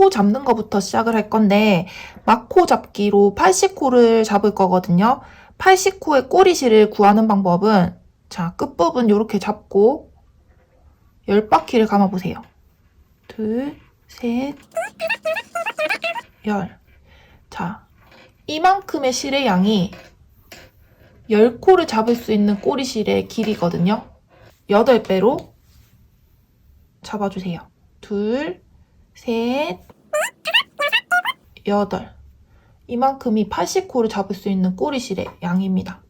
코 잡는 것부터 시작을 할 건데 막코 잡기로 80코를 잡을 거거든요. 80코의 꼬리실을 구하는 방법은 자, 끝부분 이렇게 잡고 10바퀴를 감아보세요. 둘, 셋, 열. 자, 이만큼의 실의 양이 10코를 잡을 수 있는 꼬리실의 길이거든요. 8배로 잡아주세요. 둘, 셋, 8. 이만큼이 80코를 잡을 수 있는 꼬리실의 양입니다.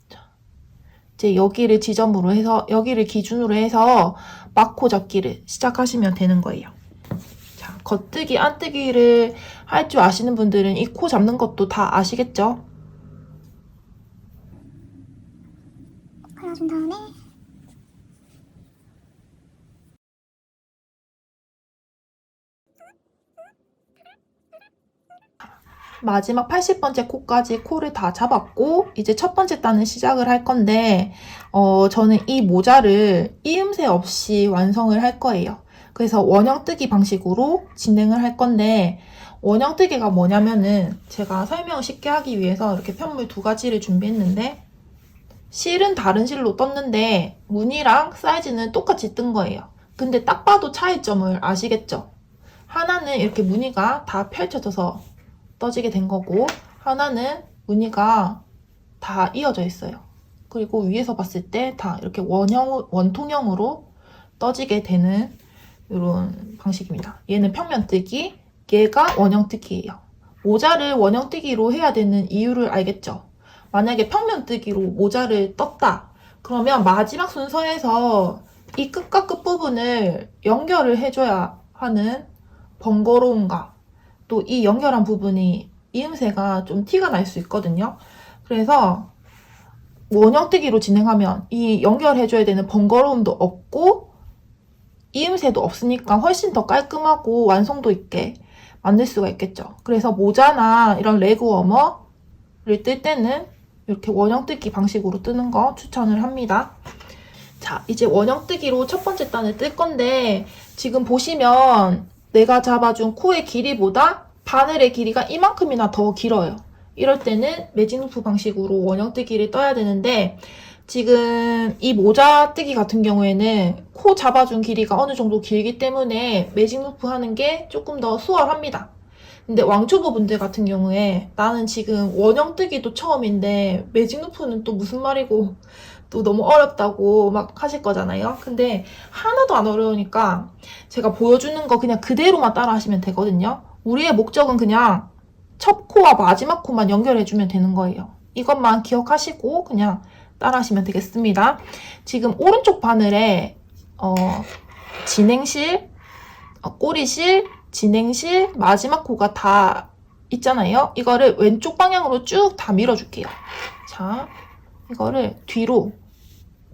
자, 이제 여기를 지점으로 해서, 여기를 기준으로 해서 막코 잡기를 시작하시면 되는 거예요. 자, 겉뜨기, 안뜨기를 할 줄 아시는 분들은 이 코 잡는 것도 다 아시겠죠? 걸어준 다음에 마지막 80번째 코까지 코를 다 잡았고 이제 첫 번째 단을 시작을 할 건데 저는 이 모자를 이음새 없이 완성을 할 거예요. 그래서 원형뜨기 방식으로 진행을 할 건데 원형뜨기가 뭐냐면은 제가 설명을 쉽게 하기 위해서 이렇게 편물 2가지를 준비했는데 실은 다른 실로 떴는데 무늬랑 사이즈는 똑같이 뜬 거예요. 근데 딱 봐도 차이점을 아시겠죠? 하나는 이렇게 무늬가 다 펼쳐져서 떠지게 된 거고 하나는 무늬가 다 이어져 있어요. 그리고 위에서 봤을 때 다 이렇게 원통형으로 떠지게 되는 이런 방식입니다. 얘는 평면뜨기, 얘가 원형뜨기예요. 모자를 원형뜨기로 해야 되는 이유를 알겠죠? 만약에 평면뜨기로 모자를 떴다. 그러면 마지막 순서에서 이 끝과 끝부분을 연결을 해줘야 하는 번거로움과 또 이 연결한 부분이 이음새가 좀 티가 날 수 있거든요. 그래서 원형뜨기로 진행하면 이 연결해줘야 되는 번거로움도 없고 이음새도 없으니까 훨씬 더 깔끔하고 완성도 있게 만들 수가 있겠죠. 그래서 모자나 이런 레그 워머를 뜰 때는 이렇게 원형뜨기 방식으로 뜨는 거 추천을 합니다. 자, 이제 원형뜨기로 첫 번째 단을 뜰 건데 지금 보시면 내가 잡아준 코의 길이보다 바늘의 길이가 이만큼이나 더 길어요. 이럴 때는 매직 루프 방식으로 원형뜨기를 떠야 되는데 지금 이 모자 뜨기 같은 경우에는 코 잡아준 길이가 어느 정도 길기 때문에 매직 루프 하는 게 조금 더 수월합니다. 근데 왕초보 분들 같은 경우에 나는 지금 원형뜨기도 처음인데 매직 루프는 또 무슨 말이고 또 너무 어렵다고 막 하실 거잖아요. 근데 하나도 안 어려우니까 제가 보여주는 거 그냥 그대로만 따라 하시면 되거든요. 우리의 목적은 그냥 첫 코와 마지막 코만 연결해주면 되는 거예요. 이것만 기억하시고 그냥 따라 하시면 되겠습니다. 지금 오른쪽 바늘에 진행실, 꼬리실, 진행실, 마지막 코가 다 있잖아요. 이거를 왼쪽 방향으로 쭉 다 밀어줄게요. 자, 이거를 뒤로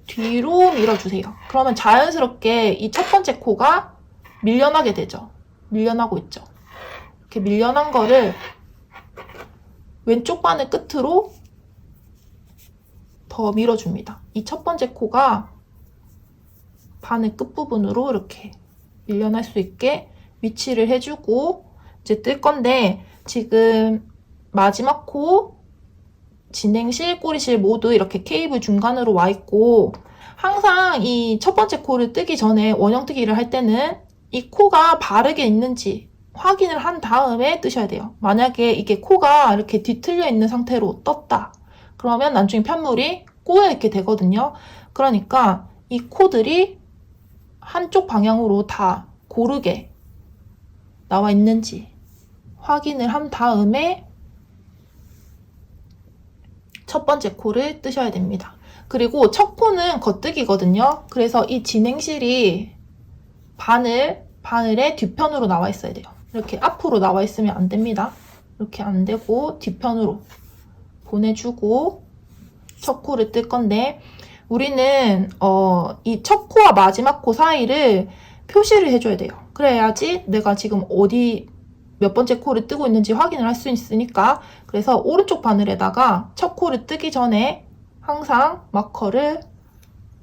밀어주세요. 그러면 자연스럽게 이 첫 번째 코가 밀려나게 되죠. 밀려나고 있죠. 이렇게 밀려난 거를 왼쪽 바늘 끝으로 더 밀어줍니다. 이 첫 번째 코가 바늘 끝부분으로 이렇게 밀려날 수 있게 위치를 해주고 이제 뜰 건데 지금 마지막 코, 진행실, 꼬리실 모두 이렇게 케이블 중간으로 와 있고 항상 이 첫 번째 코를 뜨기 전에 원형뜨기를 할 때는 이 코가 바르게 있는지 확인을 한 다음에 뜨셔야 돼요. 만약에 이게 코가 이렇게 뒤틀려 있는 상태로 떴다. 그러면 나중에 편물이 꼬여 있게 되거든요. 그러니까 이 코들이 한쪽 방향으로 다 고르게 나와 있는지 확인을 한 다음에 첫 번째 코를 뜨셔야 됩니다. 그리고 첫 코는 겉뜨기거든요. 그래서 이 진행실이 바늘의 뒤편으로 나와 있어야 돼요. 이렇게 앞으로 나와 있으면 안 됩니다. 이렇게 안 되고 뒤편으로 보내주고 첫 코를 뜰 건데 우리는 이 첫 코와 마지막 코 사이를 표시를 해줘야 돼요. 그래야지 내가 지금 어디 몇 번째 코를 뜨고 있는지 확인을 할 수 있으니까 그래서 오른쪽 바늘에다가 첫 코를 뜨기 전에 항상 마커를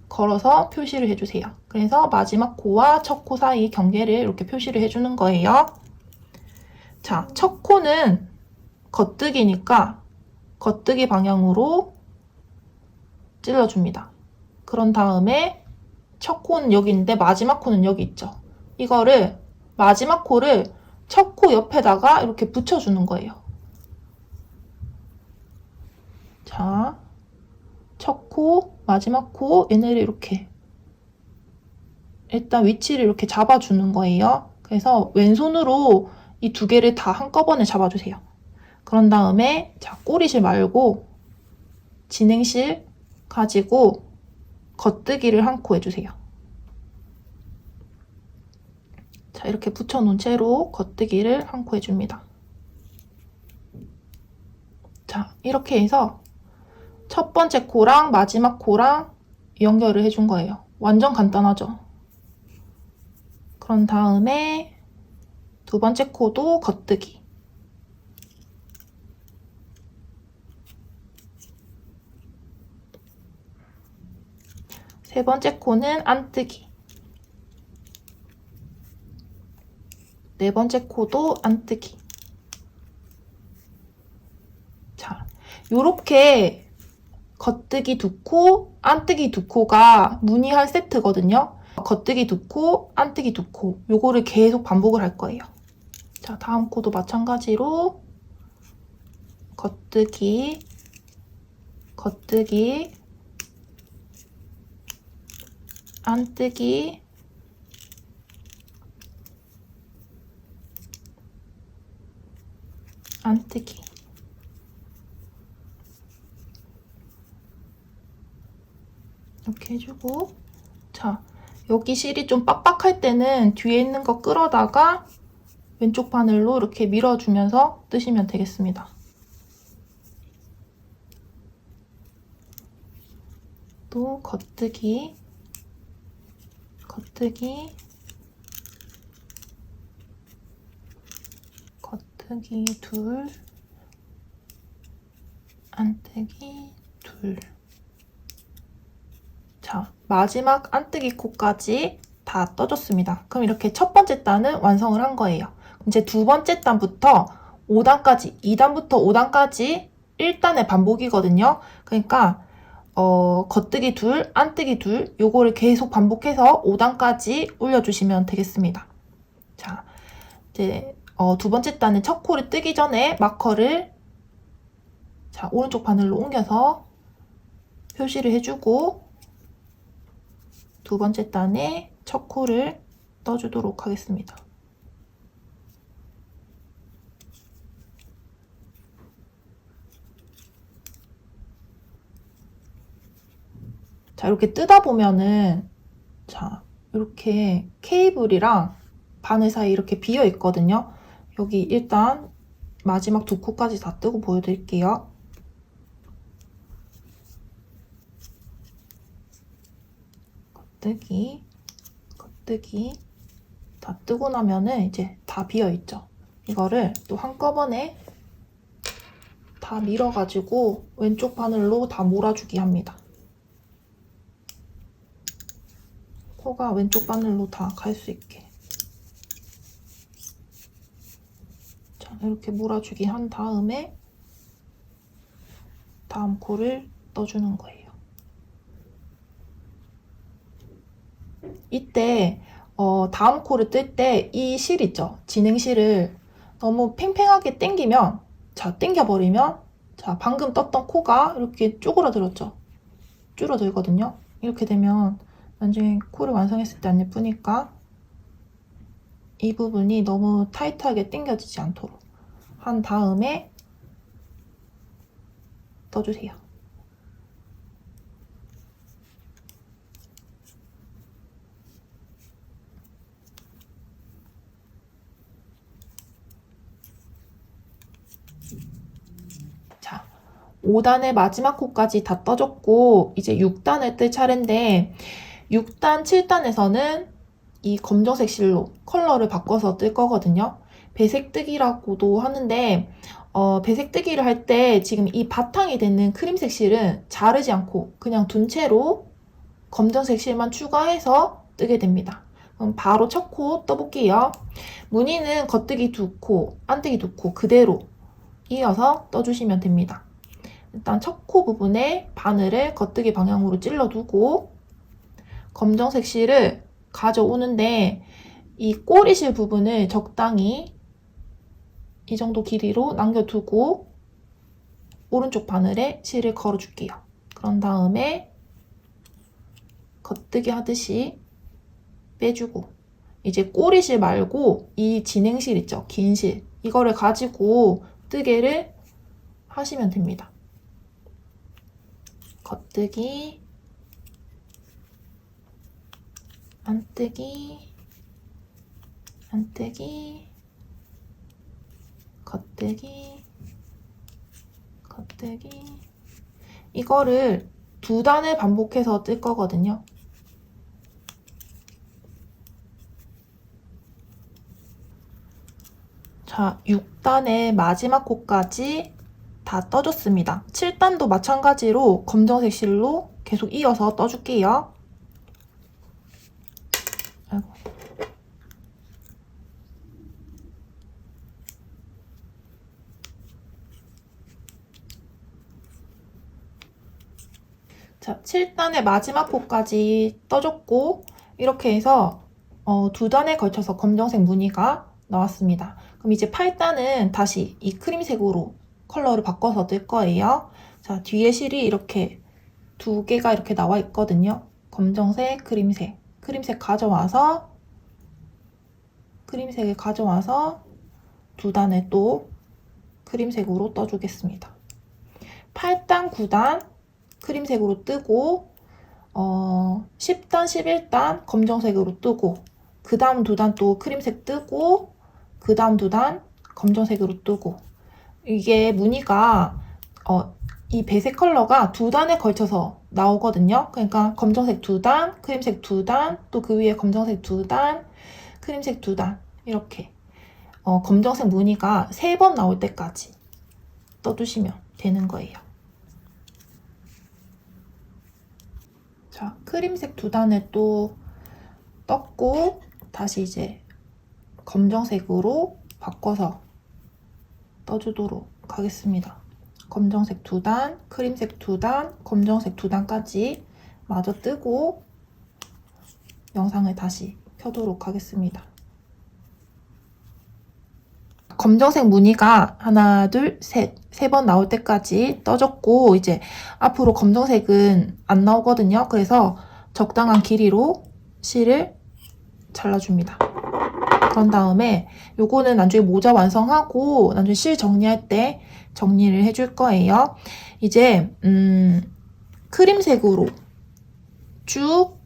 걸어서 표시를 해주세요. 그래서 마지막 코와 첫 코 사이 경계를 이렇게 표시를 해주는 거예요. 자, 첫 코는 겉뜨기니까 겉뜨기 방향으로 찔러줍니다. 그런 다음에 첫 코는 여기 있는데 마지막 코는 여기 있죠. 이거를 마지막 코를 첫 코 옆에다가 이렇게 붙여주는 거예요. 자, 첫 코, 마지막 코 얘네를 이렇게 일단 위치를 이렇게 잡아주는 거예요. 그래서 왼손으로 이 두 개를 다 한꺼번에 잡아주세요. 그런 다음에 자, 꼬리실 말고 진행실 가지고 겉뜨기를 한 코 해주세요. 자, 이렇게 붙여놓은 채로 겉뜨기를 한 코 해줍니다. 자, 이렇게 해서 첫 번째 코랑 마지막 코랑 연결을 해준 거예요. 완전 간단하죠? 그런 다음에 두 번째 코도 겉뜨기. 세 번째 코는 안뜨기. 네 번째 코도 안뜨기. 자, 요렇게 겉뜨기 두 코, 안뜨기 두 코가 무늬할 세트거든요. 겉뜨기 두 코, 안뜨기 두 코. 요거를 계속 반복을 할 거예요. 자, 다음 코도 마찬가지로 겉뜨기, 겉뜨기, 안뜨기, 안뜨기. 이렇게 해주고, 자, 여기 실이 좀 빡빡할 때는 뒤에 있는 거 끌어다가 왼쪽 바늘로 이렇게 밀어주면서 뜨시면 되겠습니다. 또 겉뜨기, 겉뜨기, 겉뜨기 둘, 안뜨기 둘. 자, 마지막 안뜨기 코까지 다 떠줬습니다. 그럼 이렇게 첫 번째 단은 완성을 한 거예요. 이제 두 번째 단부터 5단까지, 2단부터 5단까지 1단의 반복이거든요. 그러니까 겉뜨기 둘, 안뜨기 둘, 요거를 계속 반복해서 5단까지 올려주시면 되겠습니다. 자, 이제 두 번째 단은 첫 코를 뜨기 전에 마커를 자, 오른쪽 바늘로 옮겨서 표시를 해주고 두 번째 단에 첫 코를 떠주도록 하겠습니다. 자, 이렇게 뜨다 보면은 자, 이렇게 케이블이랑 바늘 사이 이렇게 비어 있거든요. 여기 일단 마지막 두 코까지 다 뜨고 보여드릴게요. 겉뜨기, 겉뜨기 다 뜨고 나면은 이제 다 비어 있죠. 이거를 또 한꺼번에 다 밀어가지고 왼쪽 바늘로 다 몰아주기 합니다. 코가 왼쪽 바늘로 다 갈 수 있게. 자, 이렇게 몰아주기 한 다음에 다음 코를 떠주는 거예요. 이때 다음 코를 뜰 때 이 실 있죠? 진행실을 너무 팽팽하게 당기면 자, 당겨버리면 자, 방금 떴던 코가 이렇게 쪼그라들었죠? 줄어들거든요. 이렇게 되면 나중에 코를 완성했을 때 안 예쁘니까 이 부분이 너무 타이트하게 당겨지지 않도록 한 다음에 떠주세요. 자, 5단의 마지막 코까지 다 떠줬고 이제 6단을 뜰 차례인데 6단, 7단에서는 이 검정색 실로 컬러를 바꿔서 뜰 거거든요. 배색뜨기라고도 하는데 배색뜨기를 할 때 지금 이 바탕이 되는 크림색 실은 자르지 않고 그냥 둔 채로 검정색 실만 추가해서 뜨게 됩니다. 그럼 바로 첫 코 떠볼게요. 무늬는 겉뜨기 2코, 안뜨기 2코 그대로 이어서 떠주시면 됩니다. 일단 첫 코 부분에 바늘을 겉뜨기 방향으로 찔러두고 검정색 실을 가져오는데 이 꼬리실 부분을 적당히 이 정도 길이로 남겨두고 오른쪽 바늘에 실을 걸어줄게요. 그런 다음에 겉뜨기 하듯이 빼주고 이제 꼬리실 말고 이 진행실 있죠? 긴 실. 이거를 가지고 뜨개를 하시면 됩니다. 겉뜨기, 안뜨기, 안뜨기, 겉뜨기, 겉뜨기. 이거를 2단을 반복해서 뜰 거거든요. 자, 6단의 마지막 코까지 다 떠줬습니다. 7단도 마찬가지로 검정색 실로 계속 이어서 떠줄게요. 아이고. 자, 7단의 마지막 코까지 떠줬고 이렇게 해서 2단에 걸쳐서 검정색 무늬가 나왔습니다. 그럼 이제 8단은 다시 이 크림색으로 컬러를 바꿔서 뜰 거예요. 자, 뒤에 실이 이렇게 2개가 이렇게 나와 있거든요. 검정색, 크림색. 크림색 가져와서 크림색을 가져와서 2단에 또 크림색으로 떠주겠습니다. 8단, 9단 크림색으로 뜨고 10단, 11단 검정색으로 뜨고 그 다음 2단 또 크림색 뜨고 그 다음 2단 검정색으로 뜨고 이게 무늬가 이 배색 컬러가 2단에 걸쳐서 나오거든요. 그러니까 검정색 2단, 크림색 2단, 또 그 위에 검정색 2단, 크림색 2단 이렇게 검정색 무늬가 3번 나올 때까지 떠주시면 되는 거예요. 자, 크림색 2단을 또 떴고 다시 이제 검정색으로 바꿔서 떠주도록 하겠습니다. 검정색 2단, 크림색 2단, 검정색 2단까지 마저 뜨고 영상을 다시 켜도록 하겠습니다. 검정색 무늬가 하나, 둘, 셋, 3번 나올 때까지 떠줬고 이제 앞으로 검정색은 안 나오거든요. 그래서 적당한 길이로 실을 잘라줍니다. 그런 다음에 요거는 나중에 모자 완성하고 나중에 실 정리할 때 정리를 해줄 거예요. 이제 크림색으로 쭉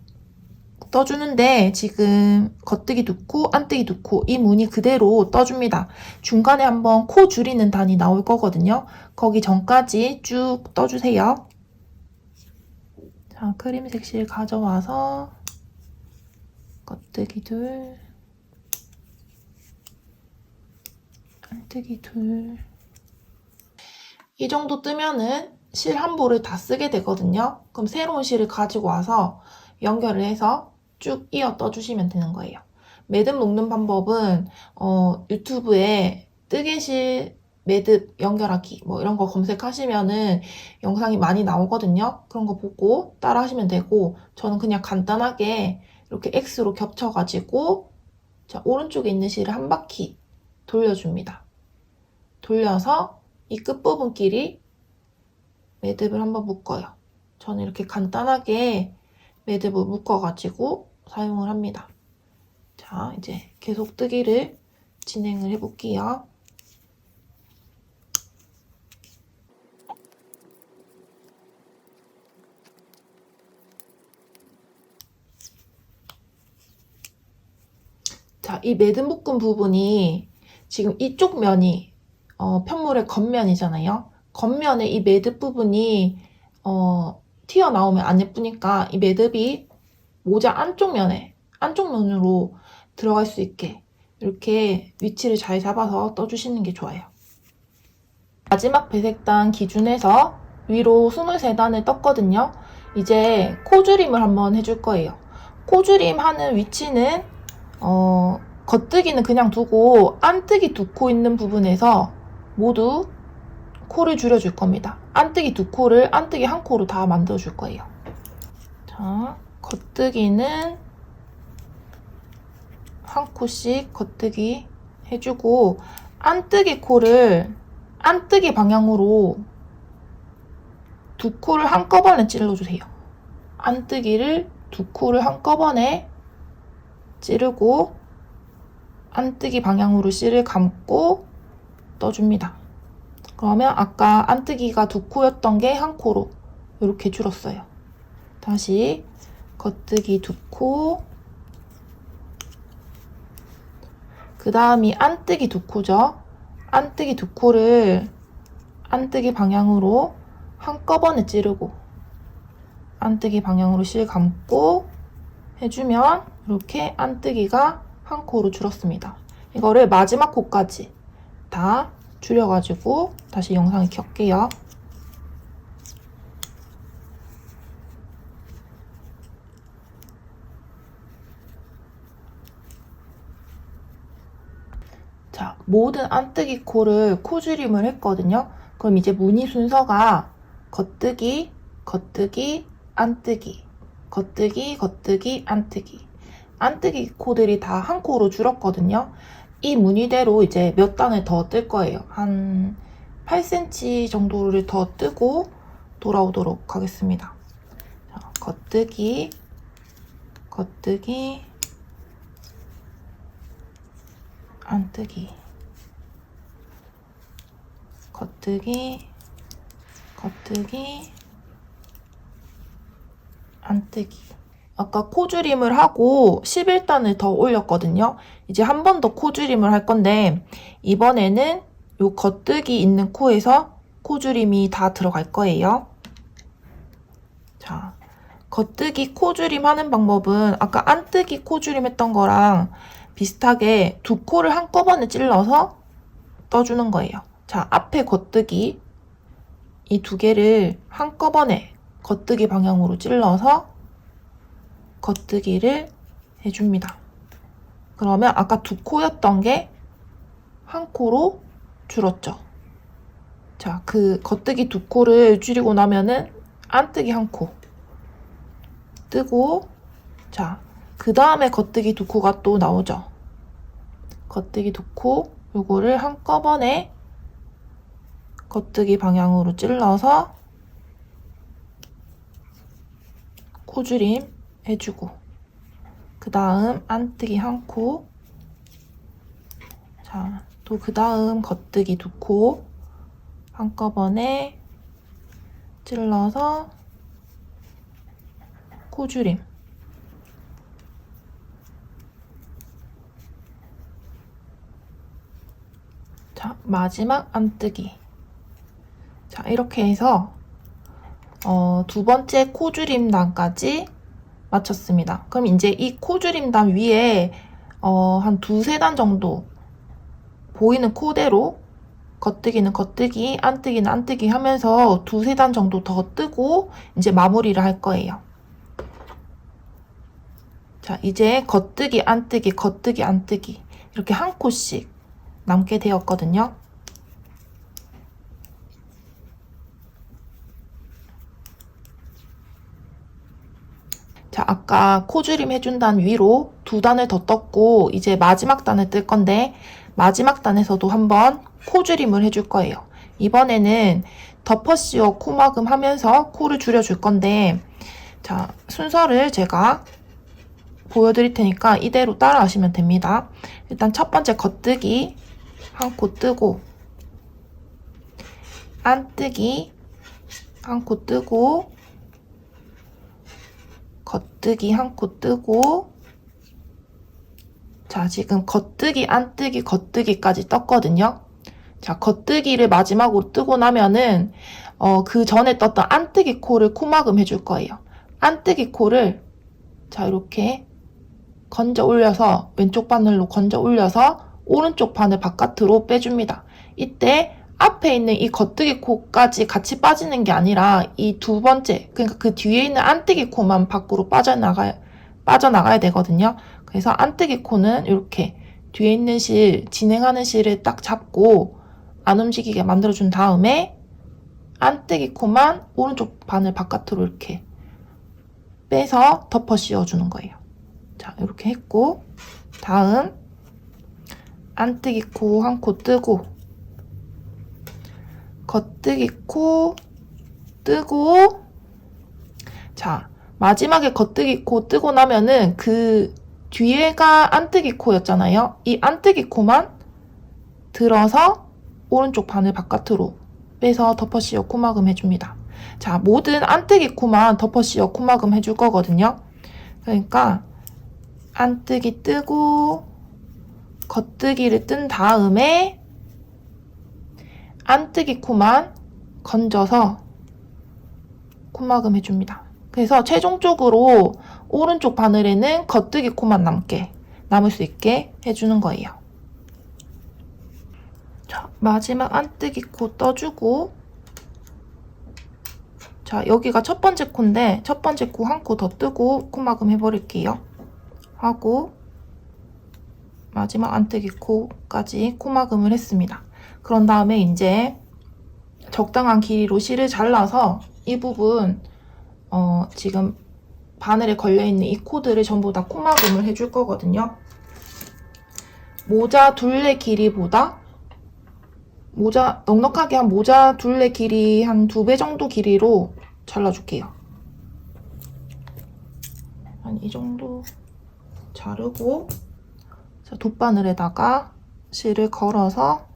떠주는데 지금 겉뜨기 2코, 안뜨기 2코 이 무늬 그대로 떠줍니다. 중간에 한번 코 줄이는 단이 나올 거거든요. 거기 전까지 쭉 떠주세요. 자, 크림색 실 가져와서 겉뜨기 2, 안뜨기 2. 이 정도 뜨면은 실 한 볼을 다 쓰게 되거든요. 그럼 새로운 실을 가지고 와서 연결을 해서 쭉 이어 떠주시면 되는 거예요. 매듭 묶는 방법은 유튜브에 뜨개실 매듭 연결하기 뭐 이런 거 검색하시면은 영상이 많이 나오거든요. 그런 거 보고 따라 하시면 되고 저는 그냥 간단하게 이렇게 X로 겹쳐가지고 자, 오른쪽에 있는 실을 한 바퀴 돌려줍니다. 돌려서 이 끝부분끼리 매듭을 한번 묶어요. 저는 이렇게 간단하게 매듭을 묶어가지고 사용을 합니다. 자, 이제 계속 뜨기를 진행을 해볼게요. 자, 이 매듭 묶은 부분이 지금 이쪽 면이 편물의 겉면이잖아요. 겉면에 이 매듭 부분이 튀어나오면 안 예쁘니까 이 매듭이 모자 안쪽 면으로 들어갈 수 있게 이렇게 위치를 잘 잡아서 떠주시는 게 좋아요. 마지막 배색단 기준에서 위로 23단을 떴거든요. 이제 코줄임을 한번 해줄 거예요. 코줄임 하는 위치는 겉뜨기는 그냥 두고 안뜨기 두 코 있는 부분에서 모두 코를 줄여줄 겁니다. 안뜨기 두 코를 안뜨기 한 코로 다 만들어줄 거예요. 자, 겉뜨기는 한 코씩 겉뜨기 해주고 안뜨기 코를 안뜨기 방향으로 두 코를 한꺼번에 찔러주세요. 안뜨기를 두 코를 한꺼번에 찌르고 안뜨기 방향으로 실을 감고 떠줍니다. 그러면 아까 안뜨기가 두 코였던 게 한 코로 이렇게 줄었어요. 다시 겉뜨기 두 코, 그 다음이 안뜨기 두 코죠. 안뜨기 두 코를 안뜨기 방향으로 한꺼번에 찌르고 안뜨기 방향으로 실 감고 해주면 이렇게 안뜨기가 한 코로 줄었습니다. 이거를 마지막 코까지 다 줄여가지고 다시 영상을 켤게요. 자, 모든 안뜨기 코를 코줄임을 했거든요. 그럼 이제 무늬 순서가 겉뜨기, 겉뜨기, 안뜨기, 겉뜨기, 겉뜨기, 안뜨기. 안뜨기 코들이 다 한 코로 줄었거든요. 이 무늬대로 이제 몇 단을 더 뜰 거예요. 한 8cm 정도를 더 뜨고 돌아오도록 하겠습니다. 자, 겉뜨기, 겉뜨기, 안뜨기, 겉뜨기, 겉뜨기, 안뜨기. 아까 코줄임을 하고 11단을 더 올렸거든요. 이제 한 번 더 코줄임을 할 건데 이번에는 요 겉뜨기 있는 코에서 코줄임이 다 들어갈 거예요. 자, 겉뜨기 코줄임 하는 방법은 아까 안뜨기 코줄임 했던 거랑 비슷하게 두 코를 한꺼번에 찔러서 떠주는 거예요. 자, 앞에 겉뜨기 이 두 개를 한꺼번에 겉뜨기 방향으로 찔러서 겉뜨기를 해줍니다. 그러면 아까 두 코였던 게 한 코로 줄었죠. 자, 그 겉뜨기 두 코를 줄이고 나면은 안뜨기 한 코 뜨고, 자, 그 다음에 겉뜨기 두 코가 또 나오죠. 겉뜨기 두 코, 요거를 한꺼번에 겉뜨기 방향으로 찔러서 코줄임 해주고, 그 다음 안뜨기 한 코, 자, 또 그 다음 겉뜨기 두 코 한꺼번에 찔러서 코줄임. 자, 마지막 안뜨기. 자, 이렇게 해서 두 번째 코줄임단까지 마쳤습니다. 그럼 이제 이 코줄임단 위에 한 두세 단 정도 보이는 코대로 겉뜨기는 겉뜨기, 안뜨기는 안뜨기 하면서 두세 단 정도 더 뜨고 이제 마무리를 할 거예요. 자, 이제 겉뜨기, 안뜨기, 겉뜨기, 안뜨기 이렇게 한 코씩 남게 되었거든요. 자, 아까 코줄임 해준 단 위로 두 단을 더 떴고 이제 마지막 단을 뜰 건데 마지막 단에서도 한번 코줄임을 해줄 거예요. 이번에는 덮어씌워 코막음 하면서 코를 줄여줄 건데, 자, 순서를 제가 보여드릴 테니까 이대로 따라 하시면 됩니다. 일단 첫 번째 겉뜨기 한 코 뜨고, 안뜨기 한 코 뜨고, 겉뜨기 한 코 뜨고, 자, 지금 겉뜨기, 안뜨기, 겉뜨기까지 떴거든요. 자, 겉뜨기를 마지막으로 뜨고 나면은 그 전에 떴던 안뜨기 코를 코막음 해줄 거예요. 안뜨기 코를 자, 이렇게 건져 올려서 왼쪽 바늘로 건져 올려서 오른쪽 바늘 바깥으로 빼줍니다. 이때 앞에 있는 이 겉뜨기 코까지 같이 빠지는 게 아니라 이 두 번째, 그러니까 그 뒤에 있는 안뜨기 코만 밖으로 빠져나가야 되거든요. 그래서 안뜨기 코는 이렇게 뒤에 있는 실, 진행하는 실을 딱 잡고 안 움직이게 만들어준 다음에 안뜨기 코만 오른쪽 바늘 바깥으로 이렇게 빼서 덮어 씌워주는 거예요. 자, 이렇게 했고, 다음 안뜨기 코 한 코 뜨고, 겉뜨기 코 뜨고, 자, 마지막에 겉뜨기 코 뜨고 나면은 그 뒤에가 안뜨기 코였잖아요. 이 안뜨기 코만 들어서 오른쪽 바늘 바깥으로 빼서 덮어 씌워 코막음 해줍니다. 자, 모든 안뜨기 코만 덮어 씌워 코막음 해줄 거거든요. 그러니까 안뜨기 뜨고 겉뜨기를 뜬 다음에 안뜨기 코만 건져서 코막음 해줍니다. 그래서 최종적으로 오른쪽 바늘에는 겉뜨기 코만 남을 수 있게 해주는 거예요. 자, 마지막 안뜨기 코 떠주고, 자, 여기가 첫 번째 코인데 첫 번째 코 한 코 더 뜨고 코막음 해버릴게요. 하고 마지막 안뜨기 코까지 코막음을 했습니다. 그런 다음에 이제 적당한 길이로 실을 잘라서 이 부분 지금 바늘에 걸려있는 이 코드를 전부 다 코막음을 해줄 거거든요. 모자 둘레 길이보다 넉넉하게 한 모자 둘레 길이 한 2배 정도 길이로 잘라줄게요. 한 이 정도 자르고, 자, 돗바늘에다가 실을 걸어서,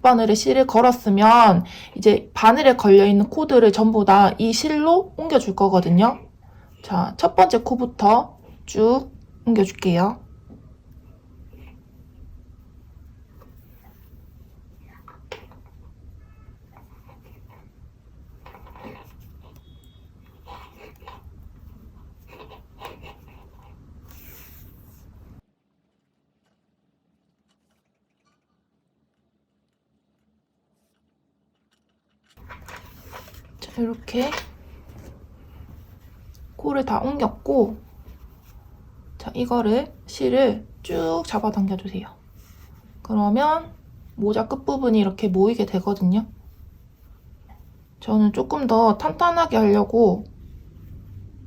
돗바늘에 실을 걸었으면 이제 바늘에 걸려있는 코드를 전부 다 이 실로 옮겨줄 거거든요. 자, 첫 번째 코부터 쭉 옮겨줄게요. 자, 이렇게 코를 다 옮겼고, 자, 이거를 실을 쭉 잡아당겨 주세요. 그러면 모자 끝부분이 이렇게 모이게 되거든요. 저는 조금 더 탄탄하게 하려고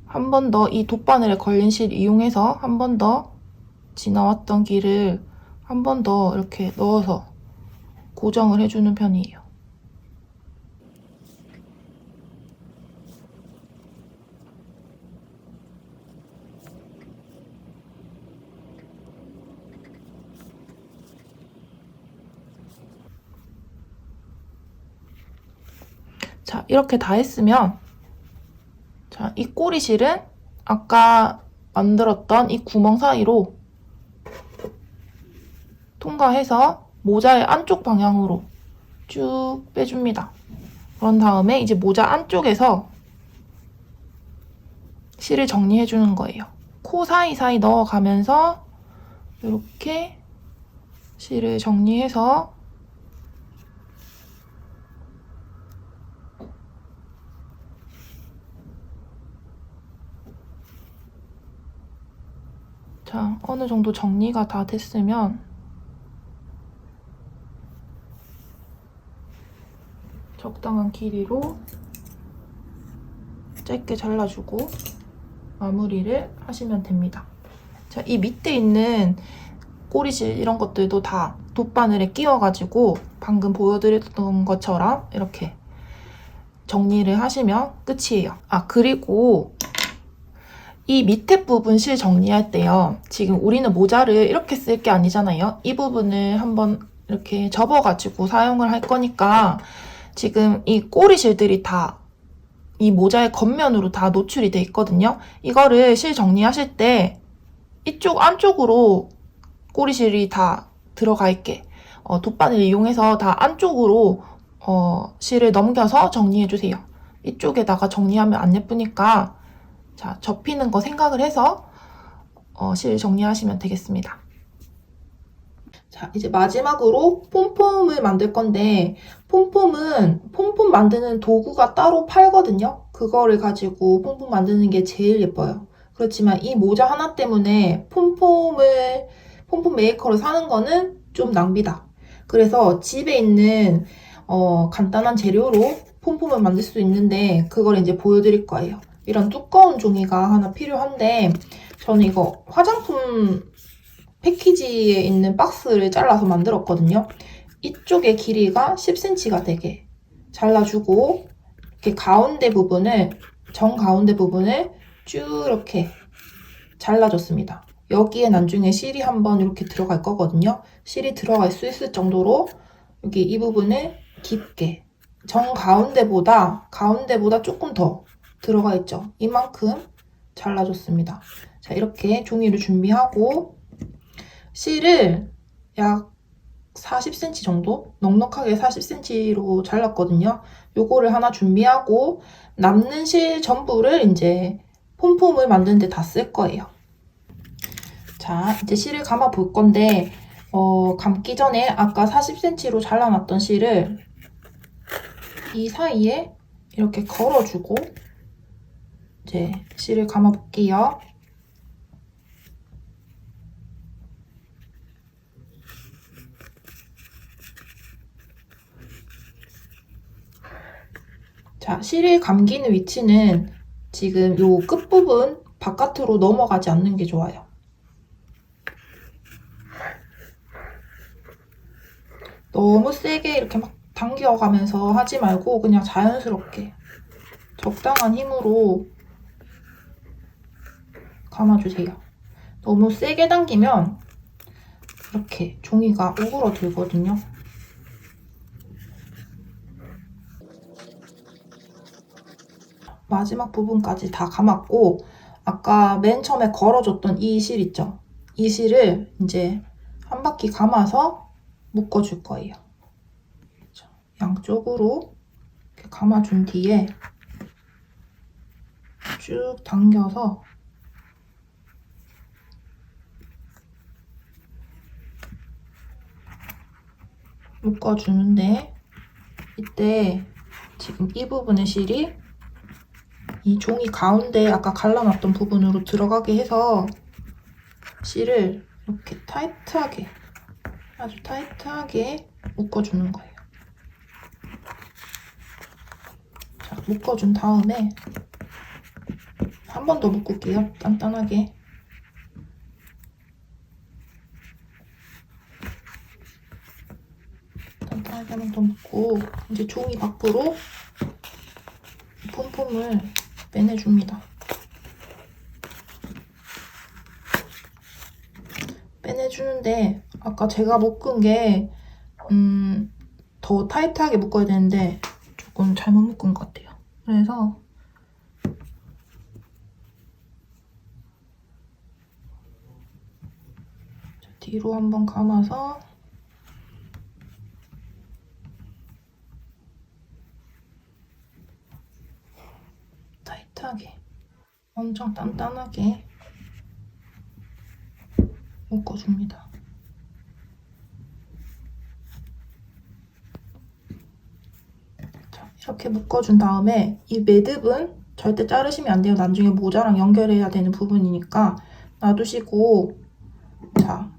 한 번 더 이 돗바늘에 걸린 실 이용해서 한 번 더 지나왔던 길을 한 번 더 이렇게 넣어서 고정을 해주는 편이에요. 자, 이렇게 다 했으면, 자, 이 꼬리실은 아까 만들었던 이 구멍 사이로 통과해서 모자의 안쪽 방향으로 쭉 빼줍니다. 그런 다음에 이제 모자 안쪽에서 실을 정리해주는 거예요. 코 사이사이 넣어가면서 이렇게 실을 정리해서 자, 어느 정도 정리가 다 됐으면 적당한 길이로 짧게 잘라주고 마무리를 하시면 됩니다. 자, 이 밑에 있는 꼬리실 이런 것들도 다 돗바늘에 끼워가지고 방금 보여드렸던 것처럼 이렇게 정리를 하시면 끝이에요. 아, 그리고 이 밑에 부분 실 정리할 때요. 지금 우리는 모자를 이렇게 쓸 게 아니잖아요. 이 부분을 한번 이렇게 접어가지고 사용을 할 거니까 지금 이 꼬리실들이 다 이 모자의 겉면으로 다 노출이 돼 있거든요. 이거를 실 정리하실 때 이쪽 안쪽으로 꼬리실이 다 들어가 있게 돗바늘 이용해서 다 안쪽으로 실을 넘겨서 정리해주세요. 이쪽에다가 정리하면 안 예쁘니까 자, 접히는 거 생각을 해서 실 정리하시면 되겠습니다. 자, 이제 마지막으로 폼폼을 만들 건데 폼폼은 폼폼 만드는 도구가 따로 팔거든요. 그거를 가지고 폼폼 만드는 게 제일 예뻐요. 그렇지만 이 모자 하나 때문에 폼 메이커를 사는 거는 좀 낭비다. 그래서 집에 있는 간단한 재료로 폼폼을 만들 수 있는데 그걸 이제 보여드릴 거예요. 이런 두꺼운 종이가 하나 필요한데 저는 이거 화장품 패키지에 있는 박스를 잘라서 만들었거든요. 이쪽의 길이가 10cm가 되게 잘라주고 이렇게 정 가운데 부분을 쭉 이렇게 잘라줬습니다. 여기에 나중에 실이 한번 이렇게 들어갈 거거든요. 실이 들어갈 수 있을 정도로 여기 이 부분을 깊게 정 가운데보다 조금 더 들어가 있죠. 이만큼 잘라줬습니다. 자, 이렇게 종이를 준비하고 실을 약 40cm 정도? 넉넉하게 40cm로 잘랐거든요. 요거를 하나 준비하고 남는 실 전부를 이제 폼폼을 만드는데 다 쓸 거예요. 자, 이제 실을 감아 볼 건데 감기 전에 아까 40cm로 잘라놨던 실을 이 사이에 이렇게 걸어주고 이제 실을 감아 볼게요. 자, 실을 감기는 위치는 지금 요 끝부분 바깥으로 넘어가지 않는 게 좋아요. 너무 세게 이렇게 막 당겨가면서 하지 말고 그냥 자연스럽게 적당한 힘으로 감아주세요. 너무 세게 당기면 이렇게 종이가 오그러들거든요. 마지막 부분까지 다 감았고 아까 맨 처음에 걸어줬던 이 실 있죠? 이 실을 이제 한 바퀴 감아서 묶어줄 거예요. 양쪽으로 이렇게 감아준 뒤에 쭉 당겨서 묶어주는데 이때 지금 이 부분의 실이 이 종이 가운데 아까 갈라놨던 부분으로 들어가게 해서 실을 이렇게 타이트하게 아주 타이트하게 묶어주는 거예요. 자, 묶어준 다음에 한 번 더 묶을게요. 단단하게. 단단하게 한 번 더 묶고 이제 종이 밖으로 폼폼을 빼내줍니다. 빼내주는데 아까 제가 묶은 게 더 타이트하게 묶어야 되는데 조금 잘못 묶은 것 같아요. 그래서 뒤로 한번 감아서 타이트하게 엄청 단단하게 묶어줍니다. 자, 이렇게 묶어준 다음에 이 매듭은 절대 자르시면 안 돼요. 나중에 모자랑 연결해야 되는 부분이니까 놔두시고 자,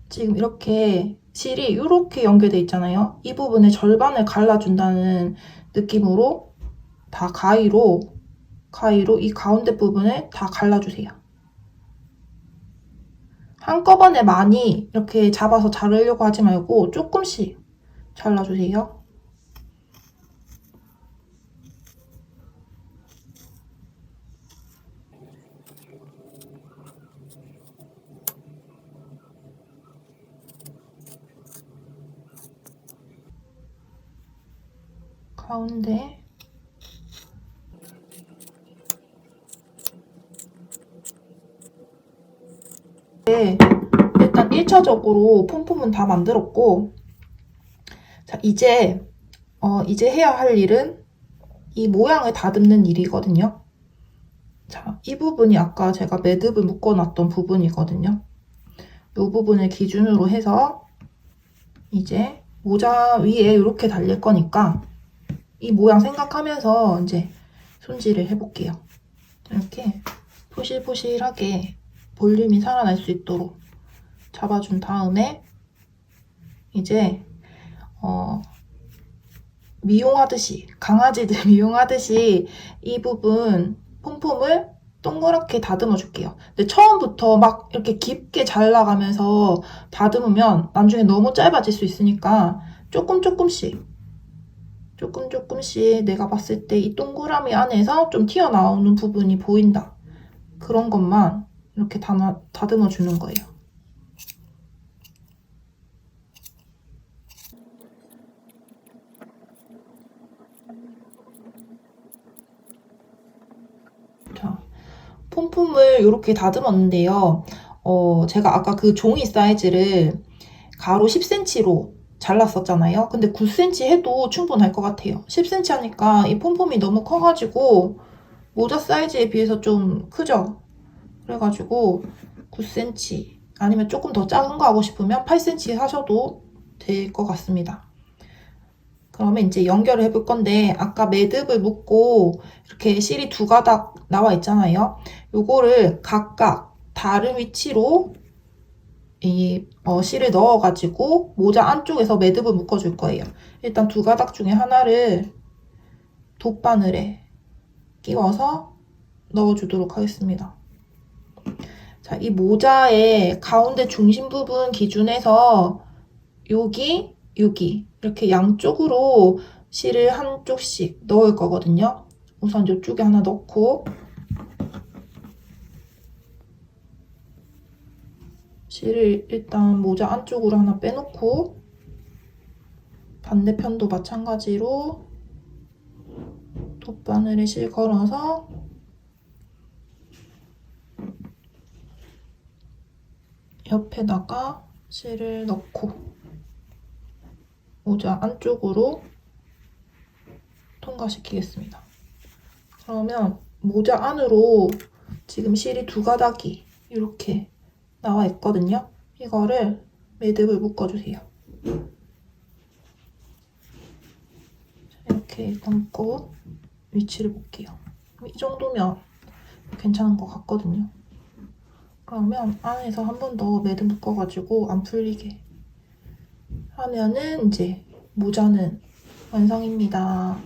지금 이렇게 실이 이렇게 연결돼 있잖아요. 이 부분의 절반을 갈라준다는 느낌으로 다 가위로 이 가운데 부분을 다 갈라주세요. 한꺼번에 많이 이렇게 잡아서 자르려고 하지 말고 조금씩 잘라주세요. 가운데 네, 일단 1차적으로 폼폼은 다 만들었고 자, 이제 해야 할 일은 이 모양을 다듬는 일이거든요. 자, 이 부분이 아까 제가 매듭을 묶어놨던 부분이거든요. 이 부분을 기준으로 해서 이제 모자 위에 이렇게 달릴 거니까 이 모양 생각하면서 이제 손질을 해볼게요. 이렇게 포실포실하게 볼륨이 살아날 수 있도록 잡아준 다음에 이제 미용하듯이, 강아지들 미용하듯이 이 부분 폼폼을 동그랗게 다듬어 줄게요. 근데 처음부터 막 이렇게 깊게 잘라가면서 다듬으면 나중에 너무 짧아질 수 있으니까 조금씩 내가 봤을 때 이 동그라미 안에서 좀 튀어나오는 부분이 보인다. 그런 것만 이렇게 다듬어 주는 거예요. 자, 폼폼을 이렇게 다듬었는데요. 제가 아까 그 종이 사이즈를 가로 10cm로 잘랐었잖아요. 근데 9cm 해도 충분할 것 같아요. 10cm 하니까 이 폼폼이 너무 커가지고 모자 사이즈에 비해서 좀 크죠? 그래가지고 9cm 아니면 조금 더 작은 거 하고 싶으면 8cm 하셔도 될 것 같습니다. 그러면 이제 연결을 해볼 건데 아까 매듭을 묶고 이렇게 실이 두 가닥 나와 있잖아요. 요거를 각각 다른 위치로 이 실을 넣어가지고 모자 안쪽에서 매듭을 묶어줄 거예요. 일단 두 가닥 중에 하나를 돗바늘에 끼워서 넣어주도록 하겠습니다. 자, 이 모자의 가운데 중심 부분 기준에서 여기 이렇게 양쪽으로 실을 한쪽씩 넣을 거거든요. 우선 이쪽에 하나 넣고 실을 일단 모자 안쪽으로 하나 빼놓고 반대편도 마찬가지로 돗바늘에 실 걸어서 옆에다가 실을 넣고 모자 안쪽으로 통과시키겠습니다. 그러면 모자 안으로 지금 실이 두 가닥이 이렇게 나와 있거든요. 이거를 매듭을 묶어주세요. 이렇게 일단 묶고 위치를 볼게요. 이 정도면 괜찮은 것 같거든요. 그러면 안에서 한 번 더 매듭 묶어가지고 안 풀리게 하면은 이제 모자는 완성입니다.